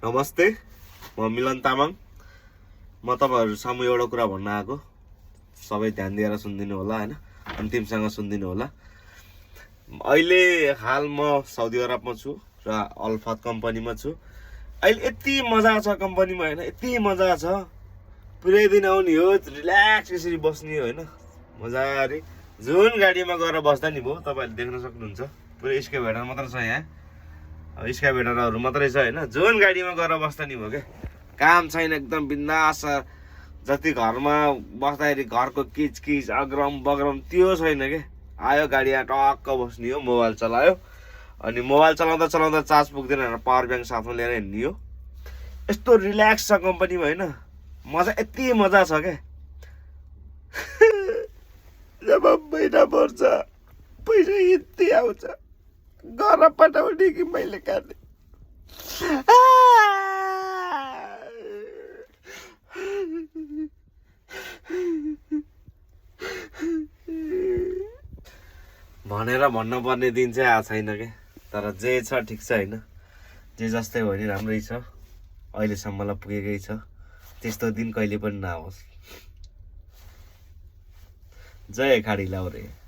नमस्ते, म मिलन तामाङ। म तपाईहरु सामु एउटा कुरा भन्न आएको। सबै ध्यान दिएर सुनिदिनु होला हैन, अन्तिमसँग सुनिदिनु होला। अहिले हाल म साउदी अरबमा छु र अल्फात कम्पनीमा छु। अहिले यति मजा छ कम्पनीमा हैन, यति मजा छ। पुरै दिन आउने हो, रिल्याक्स यसरी बस्ने हो हैन, मजाले। जुन गाडीमा गएर बस्दा नि भो, तपाईहरुले देख्न सक्नुहुन्छ। पुरै स्काइभेटर मात्र छ यहाँ। स्काइभेटरहरु मात्रै छ हैन, जुन गाडीमा गएर बस्दा नि भो के। काम छैन, एकदम बिन्दास छ। जति घरमा बस्दाखेरि घरको किचकिच अग्रम बग्रम त्यो छैन के। आयो गाडीमा टक्क बस्ने हो, मोबाइल चलायो, अनि मोबाइल चलाउँदा चलाउँदा चार्ज पुग्दैन भनेर पावर ब्याङ्क साथमा लिएर हिँड्ने हो। यस्तो रिल्याक्स छ कम्पनीमा हैन, मजा, यति मजा छ के। जब महिना पर्छ पैसा यति आउँछ, घर पठाउने कि मैले काट्ने। भनेर भन्नुपर्ने दिन चाहिँ आएको छैन के। तर जे छ ठिक छ हैन, जे जस्तै हो नि राम्रै छ। अहिलेसम्मलाई पुगेकै छ, त्यस्तो दिन कहिले पनि नआओस्। जय खाडी लाउरे।